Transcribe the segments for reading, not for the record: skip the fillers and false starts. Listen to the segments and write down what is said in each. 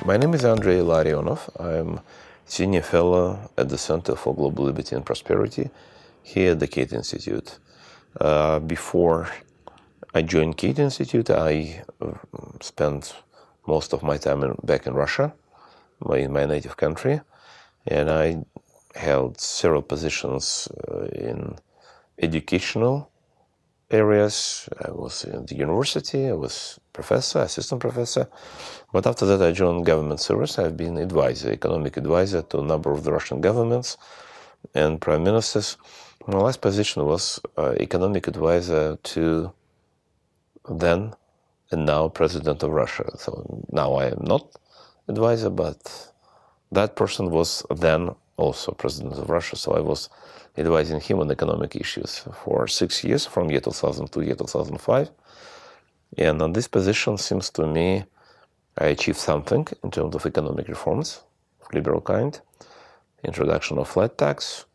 My name is Andrey Illarionov. I'm Senior Fellow at the Center for Global Liberty and Prosperity here at the Cato Institute. Before I joined Cato Institute, I spent most of my time back in Russia, in my native country, and I held several positions in educational areas. I was in the university, I was professor, assistant professor, but after that I joined government service. I've been advisor, economic advisor to a number of the Russian governments and prime ministers. My last position was economic advisor to then and now President of Russia. So now I am not advisor, but that person was then also President of Russia, so I was advising him on economic issues for 6 years, from year 2000 to year 2005. And on this position, seems to me, I achieved something in terms of economic reforms of liberal kind, introduction of flat tax,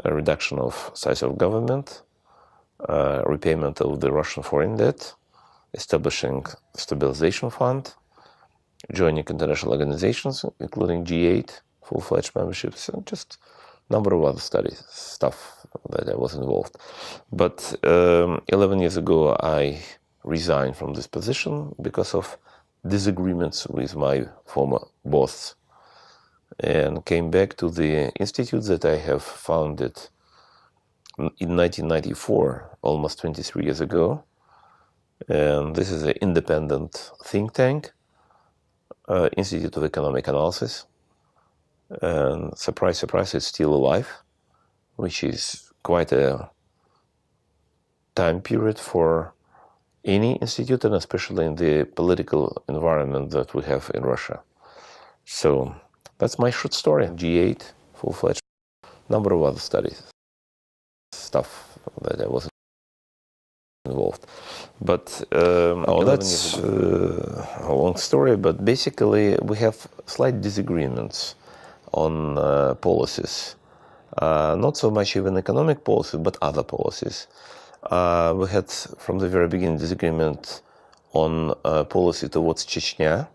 a reduction of size of government, repayment of the Russian foreign debt, establishing stabilization fund, joining international organizations, including G8, full-fledged memberships, and just a number of other stuff that I was involved. But 11 years ago, I resigned from this position because of disagreements with my former boss, and came back to the institute that I have founded in 1994, almost 23 years ago. And this is an independent think tank, Institute of Economic Analysis. And surprise, surprise, it's still alive, which is quite a time period for any institute, and especially in the political environment that we have in Russia. So that's my short story. G8, full-fledged, number of other stuff that I was involved. But that's a long story, but basically we have slight disagreements on policies, not so much even economic policies, but other policies. We had from the very beginning disagreement on policy towards Chechnya,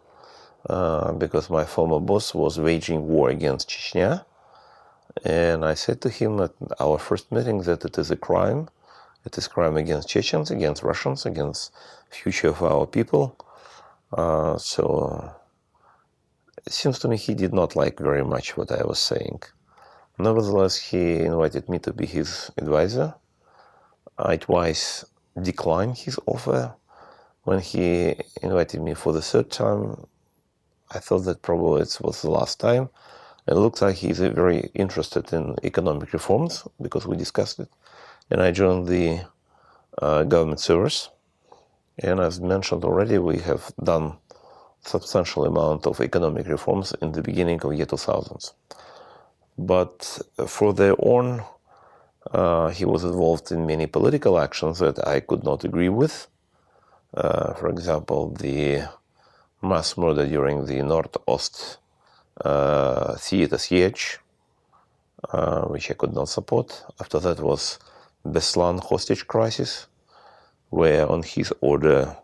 because my former boss was waging war against Chechnya, and I said to him at our first meeting that it is a crime. It is crime against Chechens, against Russians, against future of our people. So it seems to me he did not like very much what I was saying. Nevertheless, he invited me to be his advisor. I twice declined his offer. When he invited me for the third time, I thought that probably it was the last time. It looks like he's very interested in economic reforms, because we discussed it. And I joined the government service. And as mentioned already, we have done substantial amount of economic reforms in the beginning of year 2000s. But for their own, he was involved in many political actions that I could not agree with. For example, the mass murder during the North-Ost theater siege, which I could not support. After that was Beslan hostage crisis, where on his order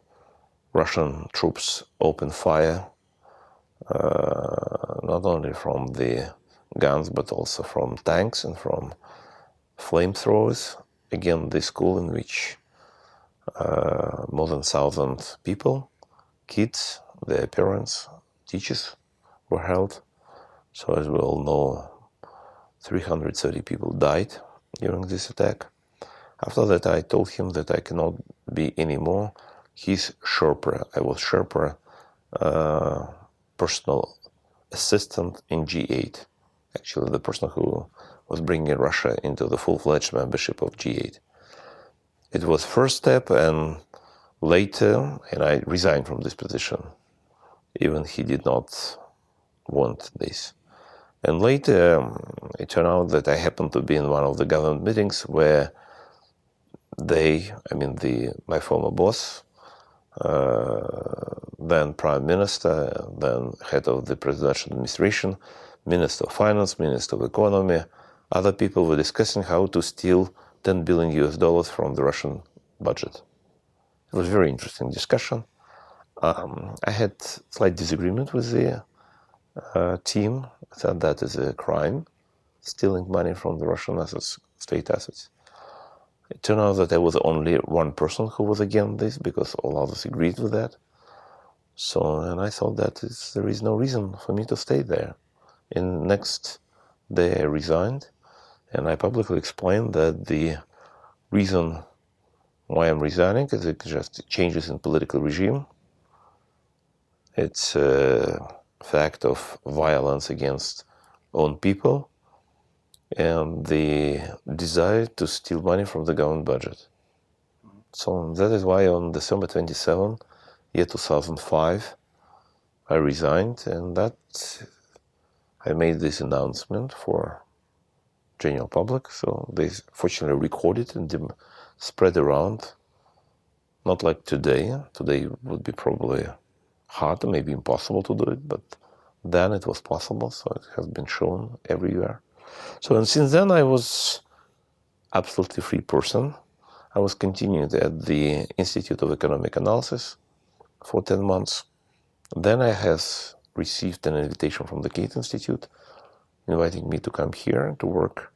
Russian troops opened fire, not only from the guns but also from tanks and from flamethrowers. Again, the school in which more than 1,000 people, kids, their parents, teachers were held. So as we all know, 330 people died during this attack. After that, I told him that I cannot be anymore his Sherpa. I was Sherpa, personal assistant in G8. Actually, the person who was bringing Russia into the full-fledged membership of G8. It was first step, and later, and I resigned from this position. Even he did not want this. And later, it turned out that I happened to be in one of the government meetings where my former boss, then Prime Minister, then head of the presidential administration, Minister of Finance, Minister of Economy, other people were discussing how to steal $10 billion from the Russian budget. It was a very interesting discussion. I had slight disagreement with the team said that is a crime, stealing money from the Russian assets, state assets. It turned out that there was only one person who was against this, because all others agreed with that. So, and I thought that there is no reason for me to stay there. And next day I resigned, and I publicly explained that the reason why I'm resigning is just changes in political regime. It's a fact of violence against own people and the desire to steal money from the government budget. So that is why on December 27, year 2005, I resigned, and that I made this announcement for general public. So they fortunately recorded and spread around. Not like today. Today would be probably hard, maybe impossible to do it, but then it was possible, so it has been shown everywhere. So, and since then I was absolutely free person. I was continuing at the Institute of Economic Analysis for 10 months. Then I has received an invitation from the Cato Institute inviting me to come here to work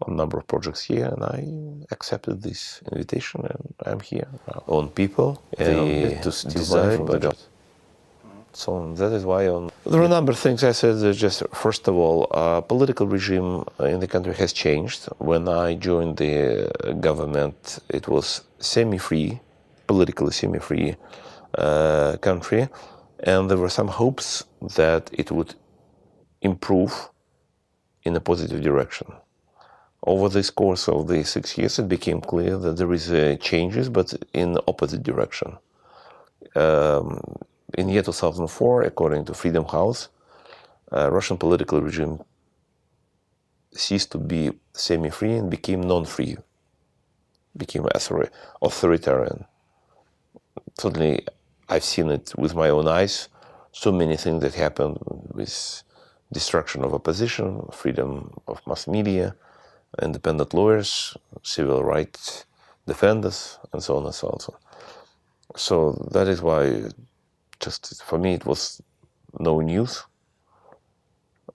on a number of projects here, and I accepted this invitation, and I'm here now. On people, to desire budget. So that is why there are a number of things I said. Just first of all, political regime in the country has changed. When I joined the government, it was semi-free, politically semi-free country, and there were some hopes that it would improve in a positive direction. Over this course of the 6 years, it became clear that there is changes, but in the opposite direction. In year 2004, according to Freedom House, Russian political regime ceased to be semi-free and became non-free, became authoritarian. Certainly, I've seen it with my own eyes. So many things that happened with destruction of opposition, freedom of mass media, independent lawyers, civil rights defenders, and so on and so on. So that is why, just for me, it was no news,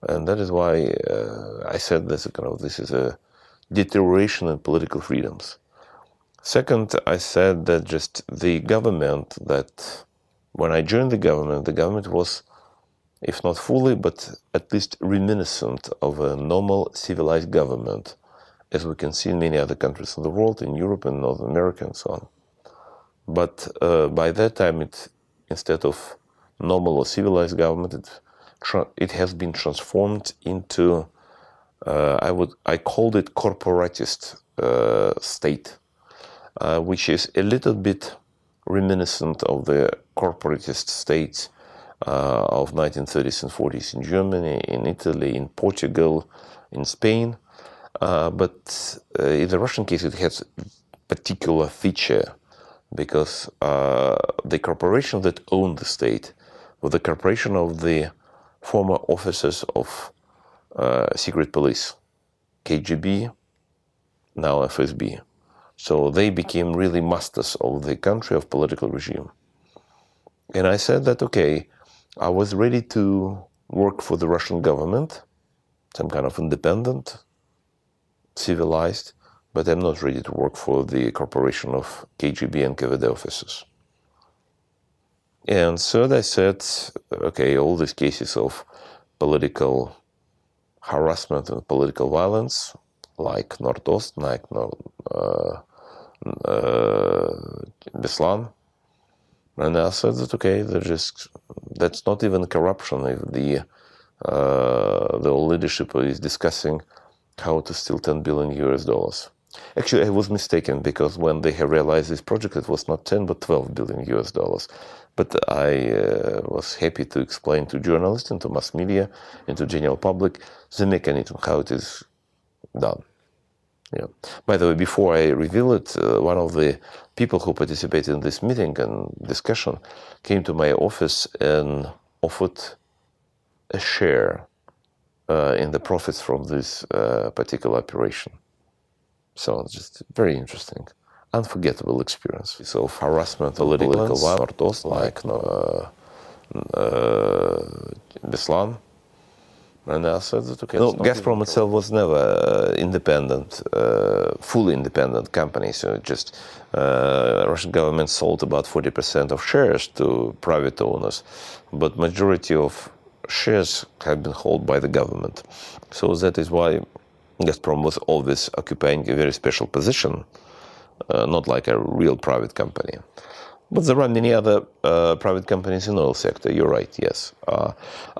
and that is why I said this is a deterioration in political freedoms. Second, I said that just the government, that when I joined the government was, if not fully, but at least reminiscent of a normal civilized government, as we can see in many other countries in the world, in Europe and North America and so on. But by that time, instead of normal or civilized government, it has been transformed into, I called it corporatist state, which is a little bit reminiscent of the corporatist states of 1930s and 40s in Germany, in Italy, in Portugal, in Spain. But in the Russian case, it has a particular feature, because the corporation that owned the state was the corporation of the former officers of secret police, KGB, now FSB. So they became really masters of the country, of political regime. And I said that, okay, I was ready to work for the Russian government, some kind of independent, civilized, but I'm not ready to work for the corporation of KGB and KVD officers. And third, I said, okay, all these cases of political harassment and political violence, like Nordost, like Beslan, and I said that, okay, that's not even corruption if the leadership is discussing how to steal $10 billion US. Actually, I was mistaken, because when they have realized this project, it was not 10 but $12 billion US. But I was happy to explain to journalists and to mass media and to general public the mechanism, how it is done. Yeah. By the way, before I reveal it, one of the people who participated in this meeting and discussion came to my office and offered a share in the profits from this particular operation. So it's just very interesting, unforgettable experience. So harassment, political violence, like Beslan. And I said that, okay, no, Gazprom itself was never independent, fully independent company. So just Russian government sold about 40% of shares to private owners, but majority of shares have been held by the government. So that is why Gazprom was always occupying a very special position, not like a real private company. But there are many other private companies in the oil sector, you're right, yes.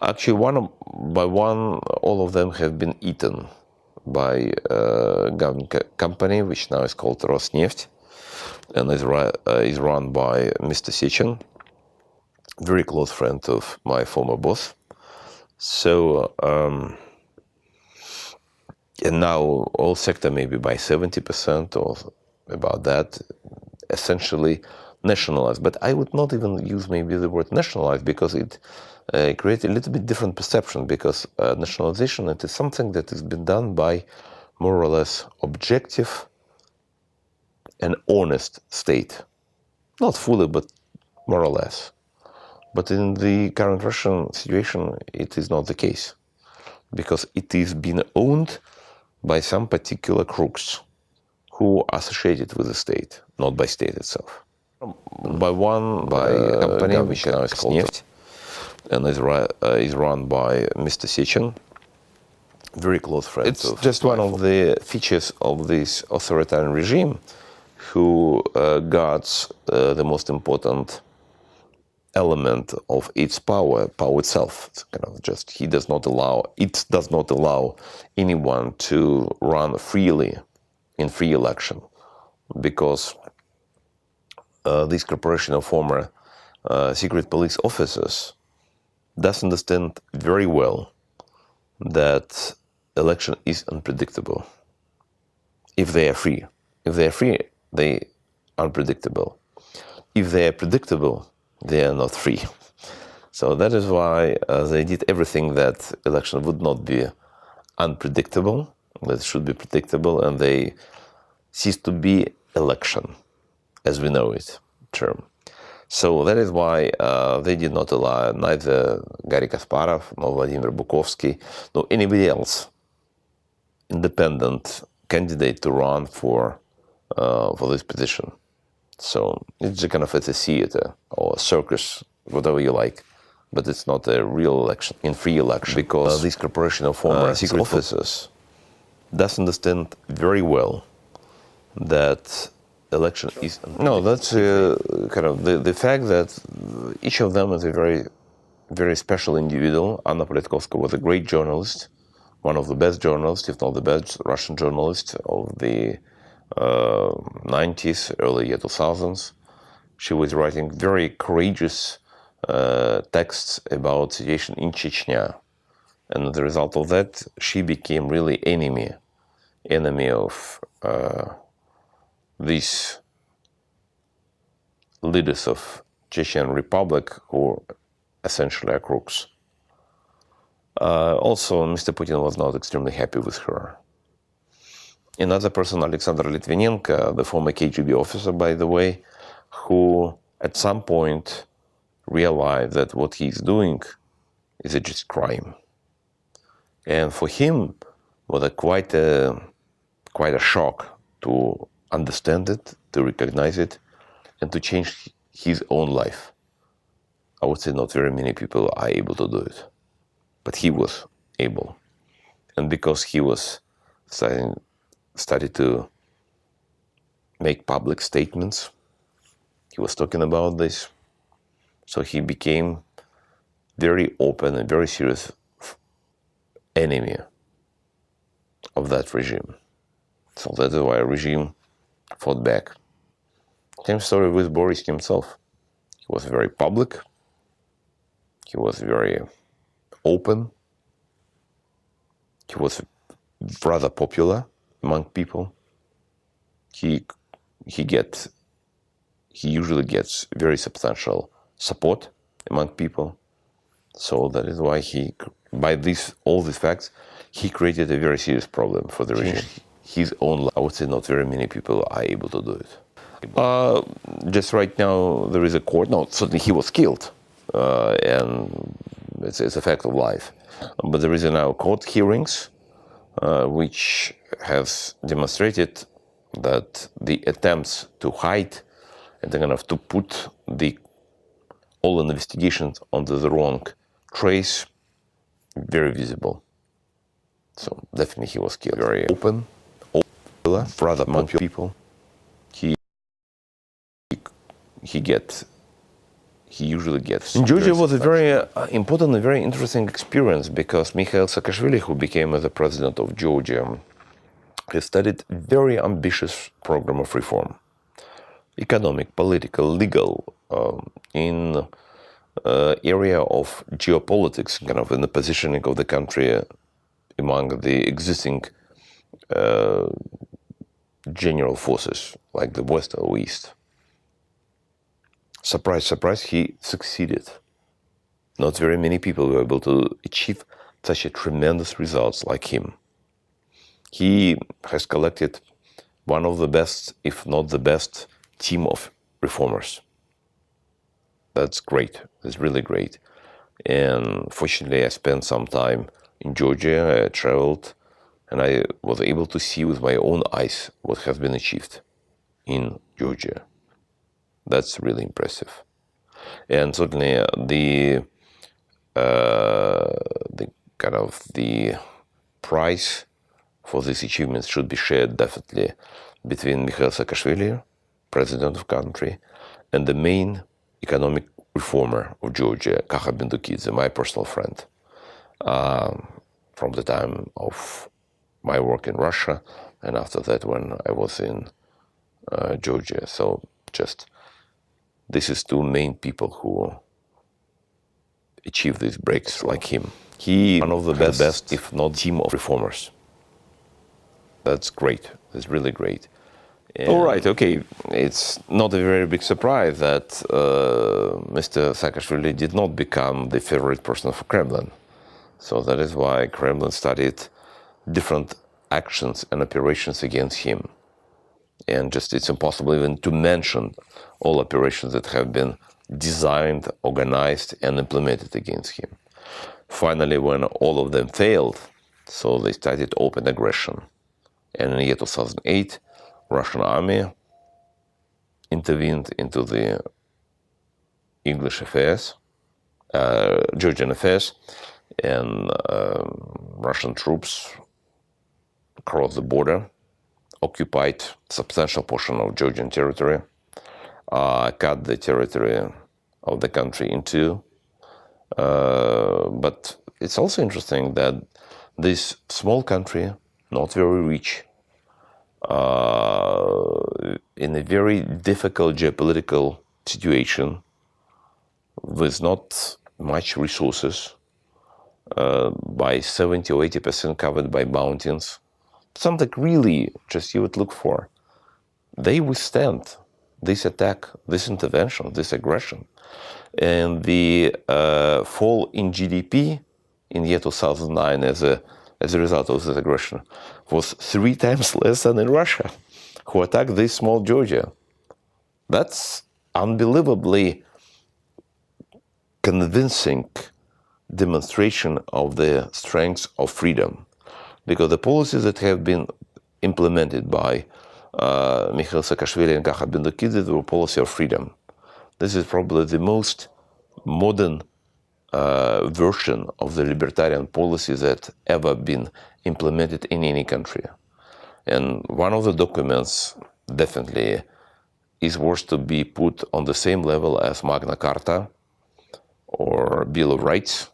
Actually, one by one, all of them have been eaten by a government company, which now is called Rosneft, and is run by Mr. Sechin, very close friend of my former boss. So, and now oil sector maybe by 70% or about that, essentially nationalized. But I would not even use maybe the word nationalized, because it creates a little bit different perception, because nationalization, it is something that has been done by more or less objective and honest state. Not fully, but more or less. But in the current Russian situation, it is not the case, because it is being owned by some particular crooks who are associated with the state, not by state itself. By a company which now is called NEFT, and is run by Mr. Sechin, very close friend. It's just one of the features of this authoritarian regime, who guards the most important element of its power itself. It's kind of just it does not allow anyone to run freely in free election, because this corporation of former secret police officers does understand very well that election is unpredictable. If they are free, they are unpredictable. If they are predictable, they are not free. So that is why they did everything that election would not be unpredictable, that it should be predictable, and they ceased to be election, as we know it, term. So that is why they did not allow neither Garry Kasparov, nor Vladimir Bukovsky, nor anybody else independent candidate to run for this position. So it's a kind of a theater or a circus, whatever you like, but it's not a real election, in free election, because this corporation of former secret officers does understand very well that election is no. That's kind of the fact that each of them is a very, very special individual. Anna Politkovskaya was a great journalist, one of the best journalists, if not the best Russian journalist of the 90s, early year 2000s. She was writing very courageous texts about situation in Chechnya, and as a result of that, she became really enemy of these leaders of Chechen Republic, who essentially are crooks. Also, Mr. Putin was not extremely happy with her. Another person, Alexander Litvinenko, the former KGB officer, by the way, who at some point realized that what he's doing is a just crime. And for him, was quite a shock to understand it, to recognize it, and to change his own life. I would say not very many people are able to do it, but he was able. And because he was started to make public statements, he was talking about this, so he became very open and very serious enemy of that regime. So that is why a regime fought back. Same story with Boris himself. He was very public, he was very open, he was rather popular among people. He usually gets very substantial support among people. So that is why by all these facts, he created a very serious problem for the regime. His own life. I would say not very many people are able to do it. Just right now, there is a court. No, certainly he was killed. and it's a fact of life. But there is now court hearings which has demonstrated that the attempts to hide and kind of to put all investigations onto the wrong trace, very visible. So definitely he was killed. Very open, rather among people. He usually gets. In Georgia was a very important and very interesting experience because Mikhail Saakashvili, who became the president of Georgia, he studied very ambitious program of reform, economic, political, legal, in area of geopolitics, kind of in the positioning of the country among the existing general forces like the West or East. Surprise, surprise, he succeeded. Not very many people were able to achieve such a tremendous results like him. He has collected one of the best, if not the best, team of reformers. That's great. It's really great. And fortunately, I spent some time in Georgia. I traveled, and I was able to see with my own eyes what has been achieved in Georgia. That's really impressive. And certainly the prize for these achievements should be shared definitely between Mikhail Saakashvili, president of the country, and the main economic reformer of Georgia, Cato Institute, my personal friend, from the time of my work in Russia, and after that when I was in Georgia. So this is two main people who achieved these breaks like him. He one of the best, if not team of reformers. That's great. That's really great. And all right, okay. It's not a very big surprise that Mr. Saakashvili did not become the favorite person for Kremlin. So that is why Kremlin studied different actions and operations against him. And it's impossible even to mention all operations that have been designed, organized, and implemented against him. Finally, when all of them failed, so they started open aggression. And in the year 2008, Russian army intervened into the English affairs, Georgian affairs, and Russian troops crossed the border, occupied substantial portion of Georgian territory, cut the territory of the country in two. But it's also interesting that this small country, not very rich, in a very difficult geopolitical situation, with not much resources, by 70 or 80% covered by mountains, something really just you would look for. They withstand this attack, this intervention, this aggression. And the fall in GDP in the year 2009 as a result of this aggression was 3 times less than in Russia, who attacked this small Georgia. That's unbelievably convincing demonstration of the strength of freedom, because the policies that have been implemented by Mikhail Saakashvili and Cato Institute were policy of freedom. This is probably the most modern version of the libertarian policy that ever been implemented in any country. And one of the documents definitely is worth to be put on the same level as Magna Carta or Bill of Rights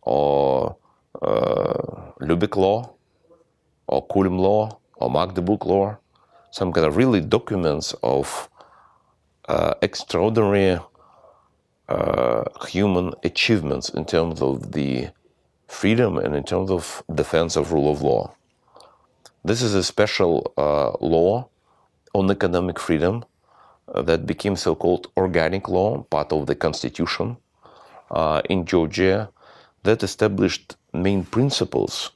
or Lubeck Law or Kulm Law or Magdeburg Law, some kind of really documents of extraordinary human achievements in terms of the freedom and in terms of defense of rule of law. This is a special law on economic freedom that became so-called organic law, part of the constitution in Georgia, that established main principles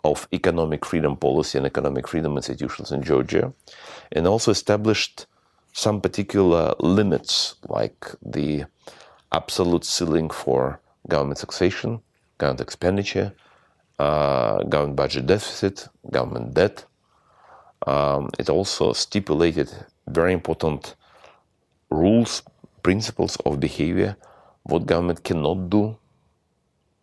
of economic freedom policy and economic freedom institutions in Georgia, and also established some particular limits, like the absolute ceiling for government taxation, government expenditure, government budget deficit, government debt. It also stipulated very important rules, principles of behavior, what government cannot do,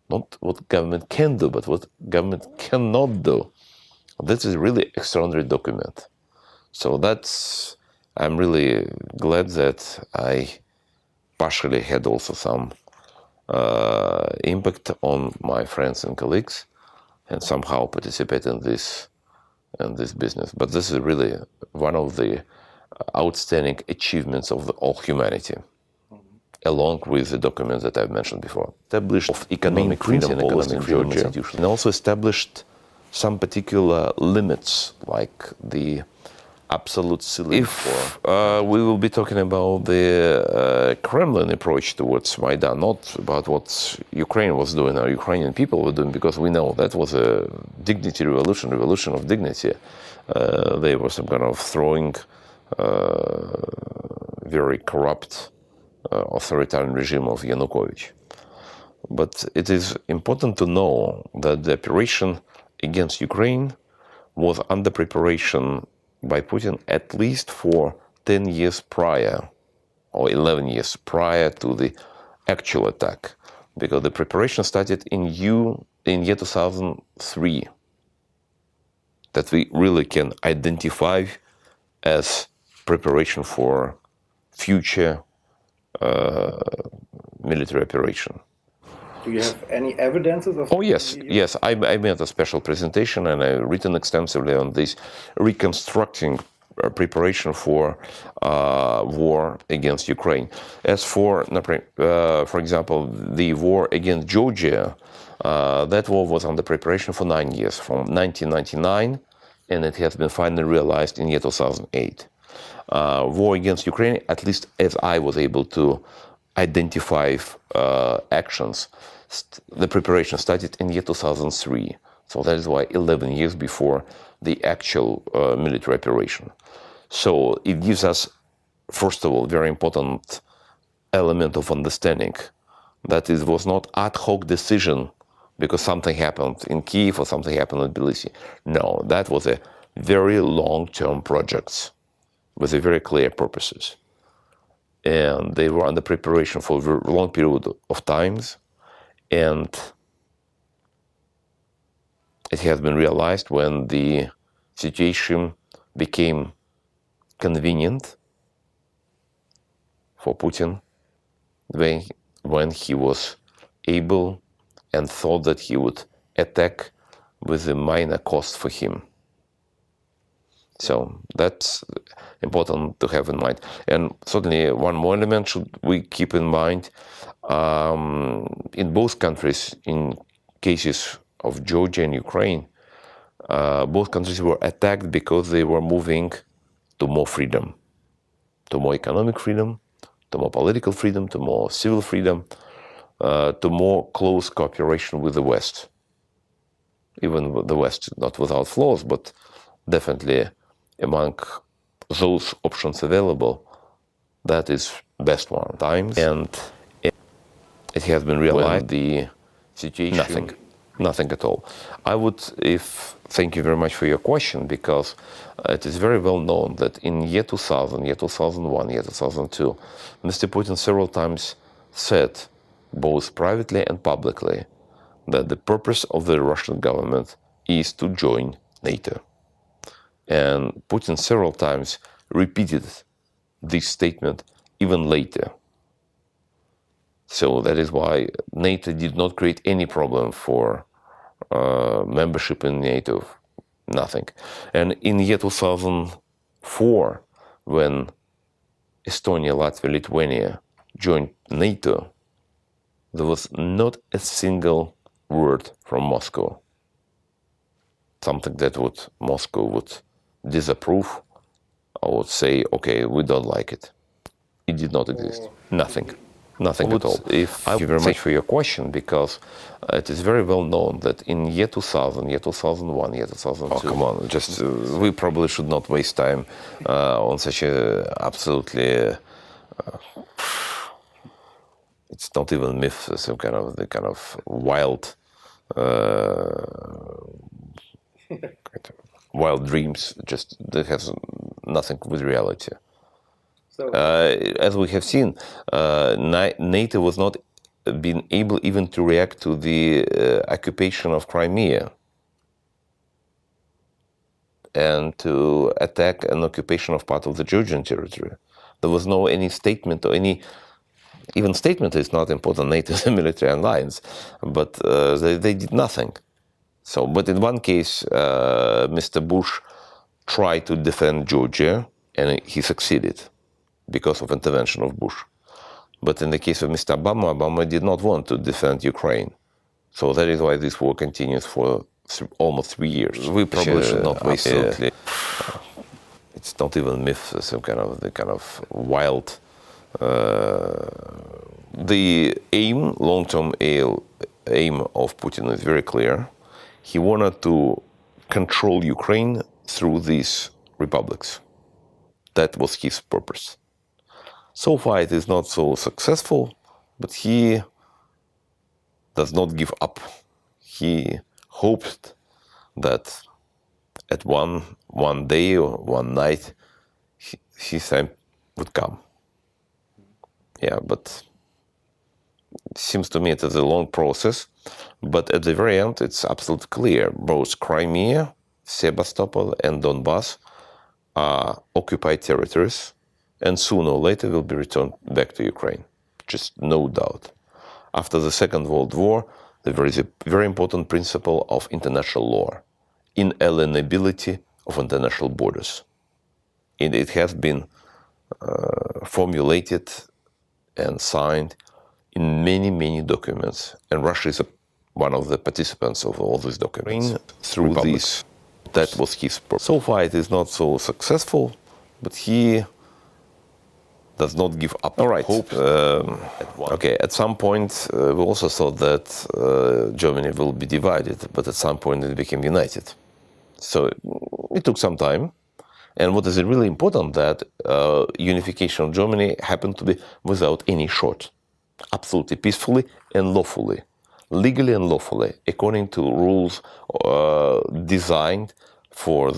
not what government can do, but what government cannot do. This is a really extraordinary document. So I'm really glad that I partially had also some impact on my friends and colleagues and somehow participate in this business. But this is really one of the outstanding achievements of all humanity, along with the documents that I've mentioned before. Established of economic freedom policy in Georgia, and also established some particular limits, like the absolute ceiling. If we will be talking about the Kremlin approach towards Maidan, not about what Ukraine was doing or Ukrainian people were doing, because we know that was a dignity revolution of dignity. They were some kind of throwing very corrupt authoritarian regime of Yanukovych. But it is important to know that the operation against Ukraine was under preparation by Putin at least for 10 years prior, or 11 years prior to the actual attack, because the preparation started in year 2003, that we really can identify as preparation for future military operation. Do you have any evidences of? Oh yes, yes. I made a special presentation and I've written extensively on this, reconstructing preparation for war against Ukraine. As for example, the war against Georgia, that war was under preparation for 9 years, from 1999, and it has been finally realized in year 2008. War against Ukraine, at least as I was able to identify actions, the preparation started in year 2003. So that is why 11 years before the actual military operation. So it gives us, first of all, very important element of understanding that it was not ad hoc decision because something happened in Kyiv or something happened in Tbilisi. No, that was a very long-term projects with a very clear purposes. And they were under preparation for a long period of times, and it has been realized when the situation became convenient for Putin, when he was able and thought that he would attack with a minor cost for him. So that's important to have in mind. And certainly one more element should we keep in mind. In both countries, in cases of Georgia and Ukraine, both countries were attacked because they were moving to more freedom, to more economic freedom, to more political freedom, to more civil freedom, to more close cooperation with the West. Even with the West, not without flaws, but definitely among those options available, that is best one times. And it has been realized the situation, nothing at all. Thank you very much for your question, because it is very well known that in year 2000, year 2001, year 2002, Mr. Putin several times said, both privately and publicly, that the purpose of the Russian government is to join NATO. And Putin several times repeated this statement even later. So that is why NATO did not create any problem for membership in NATO, nothing. And in year 2004, when Estonia, Latvia, Lithuania joined NATO, there was not a single word from Moscow, something that Moscow would disapprove or would say, okay, we don't like it. It did not exist. Nothing at all. Thank you very much for your question, because it is very well known that in year 2000, year 2001, year 2002... Oh, come on, just we probably should not waste time on such a absolutely... it's not even myth, some kind of the kind of wild, wild dreams. Just that has nothing with reality. So, As we have seen, NATO was not been able even to react to the occupation of Crimea and to attack an occupation of part of the Georgian territory. There was no any statement or any, even statement is not important, NATO is a military alliance, but they did nothing. So, but in one case, Mr. Bush tried to defend Georgia and he succeeded because of intervention of Bush. But in the case of Mr. Obama, Obama did not want to defend Ukraine. So that is why this war continues for almost 3 years. We probably should not waste it. It's not even myth, some kind of the kind of wild. The aim, long-term aim of Putin is very clear. He wanted to control Ukraine through these republics. That was his purpose. So far it is not so successful, but he does not give up. He hoped that at one day or one night his time would come. Yeah, but it seems to me it is a long process. But at the very end, it's absolutely clear. Both Crimea, Sebastopol, and Donbass are occupied territories, and sooner or later will be returned back to Ukraine. Just no doubt. After the Second World War, there is a very important principle of international law, inalienability of international borders. And it has been formulated and signed in many, many documents. And Russia is one of the participants of all these documents. Through this, that was his purpose. So far it is not so successful, but he does not give up. All right. Hope. Okay, at some point we also thought that Germany will be divided, but at some point it became united. So it took some time. And what is really important that unification of Germany happened to be without any short, absolutely peacefully and lawfully, legally and lawfully, according to rules designed for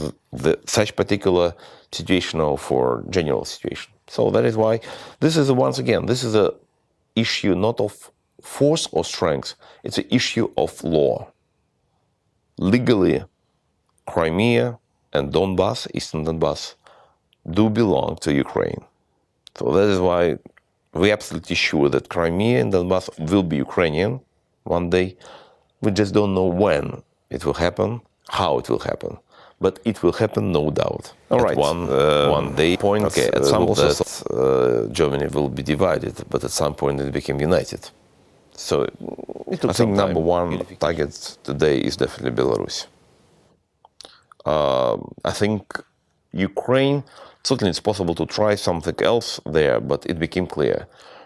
such particular situation or for general situation. So that is why this is once again, this is an issue not of force or strength, it's an issue of law. Legally, Crimea and Donbass, Eastern Donbass, do belong to Ukraine. So that is why we're absolutely sure that Crimea and Donbass will be Ukrainian one day. We just don't know when it will happen, how it will happen. But it will happen, no doubt. All right. One day point. Okay. At some point, Germany will be divided, but at some point it became united. So it took I think number one target today is definitely Belarus. I think Ukraine. Certainly, it's possible to try something else there, but it became clear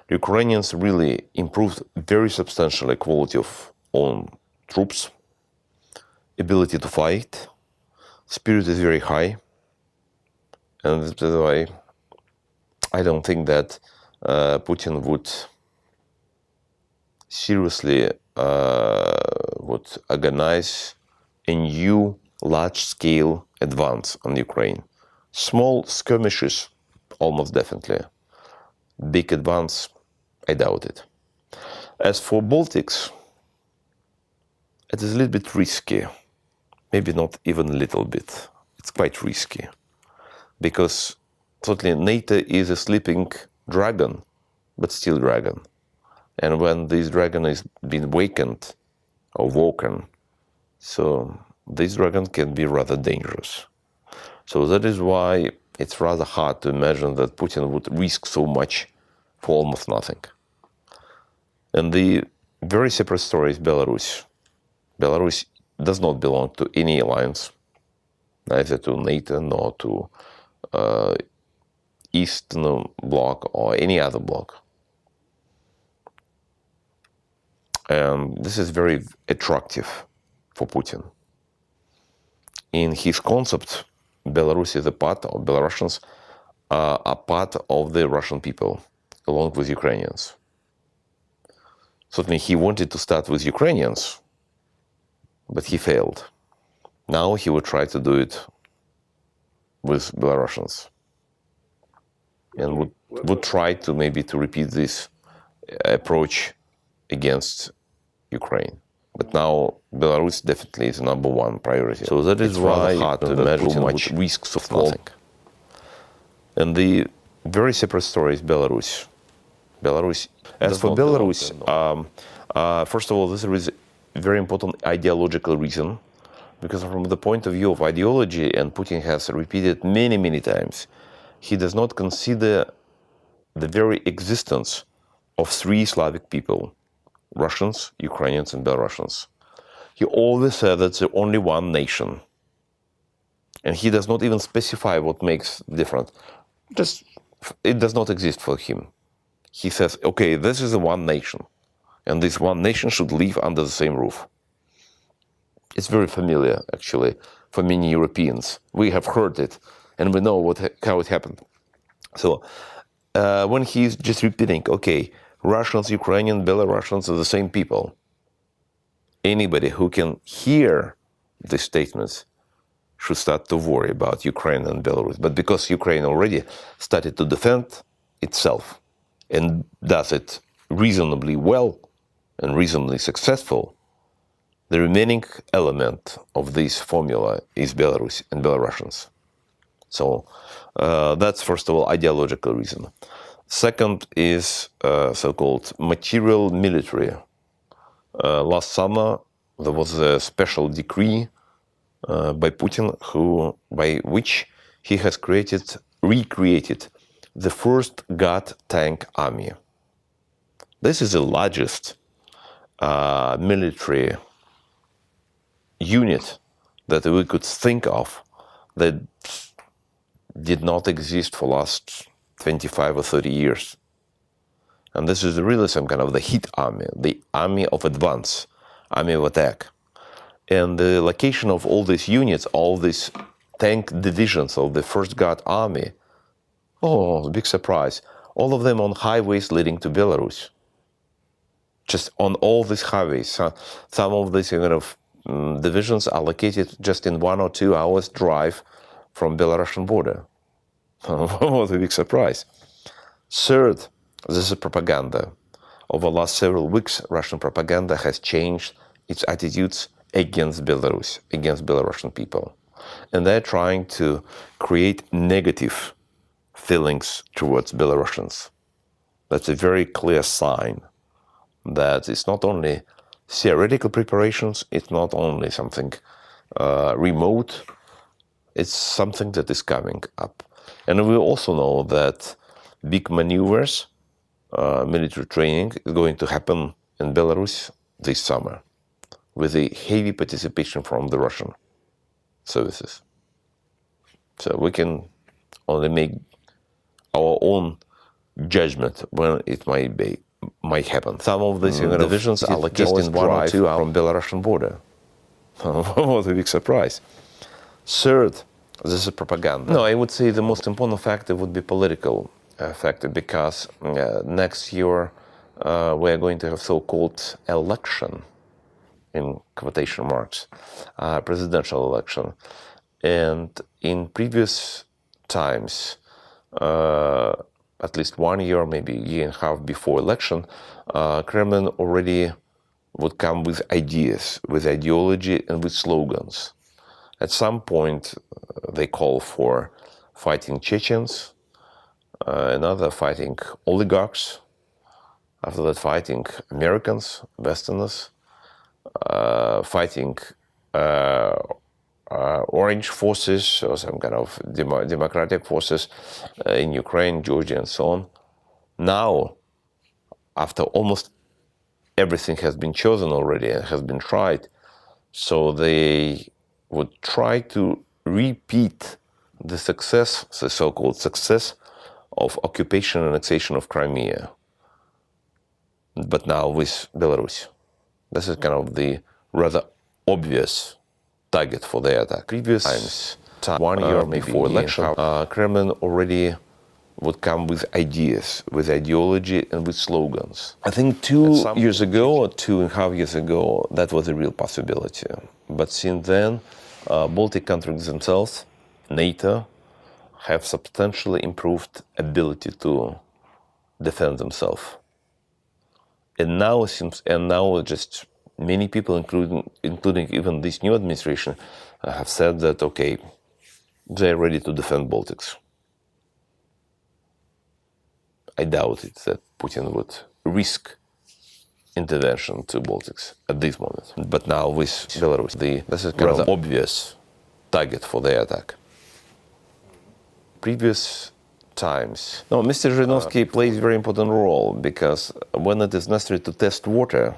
Ukrainians really improved very substantially quality of own troops, ability to fight. Spirit is very high, and that's why I don't think that Putin would seriously would organize a new large-scale advance on Ukraine. Small skirmishes, almost definitely. Big advance, I doubt it. As for Baltics, it is a little bit risky. Maybe not even a little bit. It's quite risky. Because certainly NATO is a sleeping dragon, but still dragon. And when this dragon is being awakened or woken, so this dragon can be rather dangerous. So that is why it's rather hard to imagine that Putin would risk so much for almost nothing. And the very separate story is Belarus. Belarus does not belong to any alliance, neither to NATO nor to Eastern Bloc or any other bloc. And this is very attractive for Putin. In his concept, Belarus is a part, or Belarusians are part of the Russian people, along with Ukrainians. Certainly he wanted to start with Ukrainians, but he failed. Now he would try to do it with Belarusians, and would try to maybe to repeat this approach against Ukraine. But now Belarus definitely is number one priority. So that is why hard to imagine much risks of nothing. And the very separate story is Belarus. As for Belarus, first of all, there is a very important ideological reason, because from the point of view of ideology, and Putin has repeated many, many times, he does not consider the very existence of three Slavic people: Russians, Ukrainians, and Belarusians. He always said that's the only one nation. And he does not even specify what makes different. Just, it does not exist for him. He says, okay, this is the one nation, and this one nation should live under the same roof. It's very familiar, actually, for many Europeans. We have heard it, and we know how it happened. So when he's just repeating, okay, Russians, Ukrainians, Belarusians are the same people, anybody who can hear these statements should start to worry about Ukraine and Belarus. But because Ukraine already started to defend itself and does it reasonably well and reasonably successful, the remaining element of this formula is Belarus and Belarusians. So that's, first of all, ideological reason. Second is so-called material military. Last summer, there was a special decree by Putin, by which he has recreated the first GAT tank army. This is the largest military unit that we could think of that did not exist for last 25 or 30 years. And this is really some kind of the hit army, the army of advance, army of attack. And the location of all these units, all these tank divisions of the first GAT army, oh, big surprise, all of them on highways leading to Belarus. Just on all these highways. Some of these divisions are located just in 1 or 2 hours drive from Belarusian border. What a big surprise. Third, this is propaganda. Over the last several weeks, Russian propaganda has changed its attitudes against Belarus, against Belarusian people. And they're trying to create negative feelings towards Belarusians. That's a very clear sign that it's not only theoretical preparations, it's not only something remote, it's something that is coming up. And we also know that big maneuvers, military training is going to happen in Belarus this summer with a heavy participation from the Russian services. So we can only make our own judgment when it might happen. Some of these divisions are located in 1 or 2 hours from Belarusian border. What a big surprise. Third, this is propaganda. No, I would say the most important factor would be political factor, because next year we are going to have so-called election, in quotation marks, presidential election. And in previous times, at least 1 year, maybe a year and a half before election, Kremlin already would come with ideas, with ideology, and with slogans. At some point, they call for fighting Chechens, another fighting oligarchs, after that fighting Americans, Westerners, fighting orange forces or some kind of democratic forces in Ukraine, Georgia, and so on. Now, after almost everything has been chosen already and has been tried, so they would try to repeat the success, the so-called success of occupation and annexation of Crimea, but now with Belarus. This is kind of the rather obvious target for their attack. Previous times, 1 year before election, Kremlin already would come with ideas, with ideology, and with slogans. I think 2 years ago, or 2.5 years ago, that was a real possibility. But since then, Baltic countries themselves, NATO, have substantially improved ability to defend themselves. And now, just many people, including even this new administration, have said that, okay, they're ready to defend Baltics. I doubt it that Putin would risk intervention to Baltics at this moment. But now with Belarus, this is kind of obvious target for their attack. Previous times, no, Mr. Zhirinovsky plays a very important role, because when it is necessary to test water,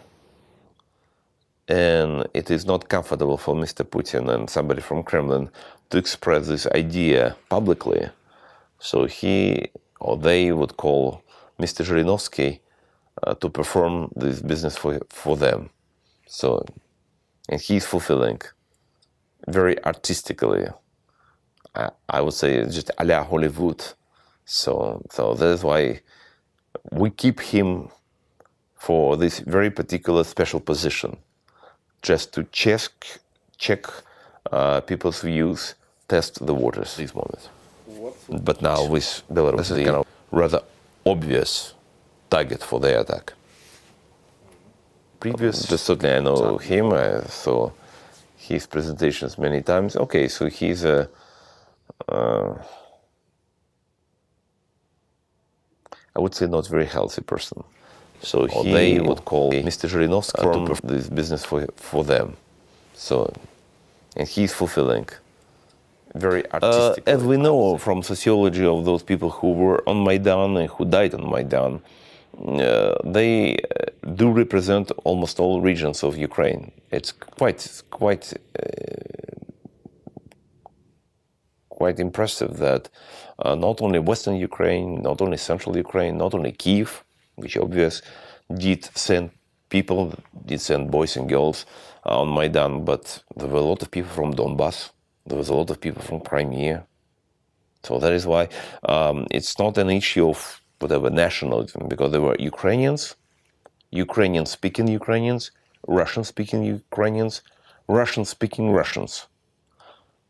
and it is not comfortable for Mr. Putin and somebody from Kremlin to express this idea publicly, so he or they would call Mr. Zhirinovsky to perform this business for them. So, and he's fulfilling very artistically, I would say, just a la Hollywood. So that is why we keep him for this very particular special position, just to check people's views, test the waters at this moment. But now with Belarus, this is kind of rather obvious target for their attack. Certainly I know him, I saw his presentations many times. Okay, so he's a I would say not very healthy person. So they would call Mr. Zhirinovsky to perform this business for them. So, and he's fulfilling very artistic. As we know from sociology of those people who were on Maidan and who died on Maidan, they do represent almost all regions of Ukraine. It's quite impressive that not only Western Ukraine, not only Central Ukraine, not only Kiev, which obvious, did send people, did send boys and girls on Maidan, but there were a lot of people from Donbass, there was a lot of people from Crimea. So that is why it's not an issue of whatever nationalism, because there were Ukrainians, Ukrainian-speaking Ukrainians, Russian-speaking Ukrainians, Russian-speaking Russians.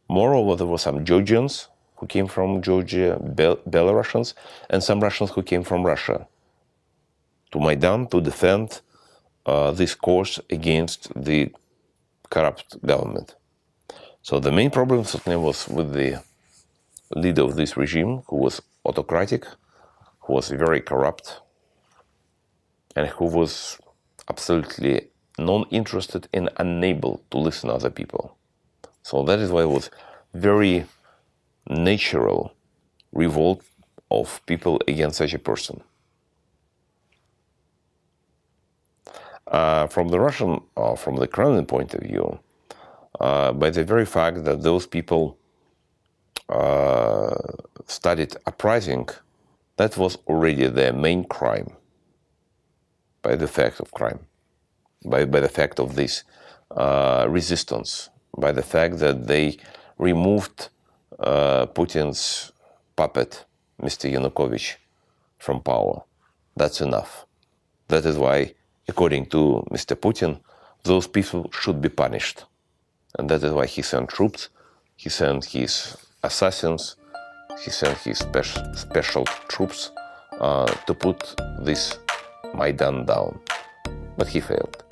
Moreover, there were some Georgians who came from Georgia, Belarusians, and some Russians who came from Russia to Maidan to defend this course against the corrupt government. So the main problem certainly was with the leader of this regime, who was autocratic, who was very corrupt, and who was absolutely non-interested and unable to listen to other people. So that is why it was very natural revolt of people against such a person. From the Russian, from the Kremlin point of view, by the very fact that those people started uprising, that was already their main crime, by the fact of crime, by the fact of this resistance, by the fact that they removed Putin's puppet, Mr. Yanukovych, from power. That's enough. That is why, according to Mr. Putin, those people should be punished. And that is why he sent troops, he sent his assassins, he sent his special troops to put this Maidan down. But he failed.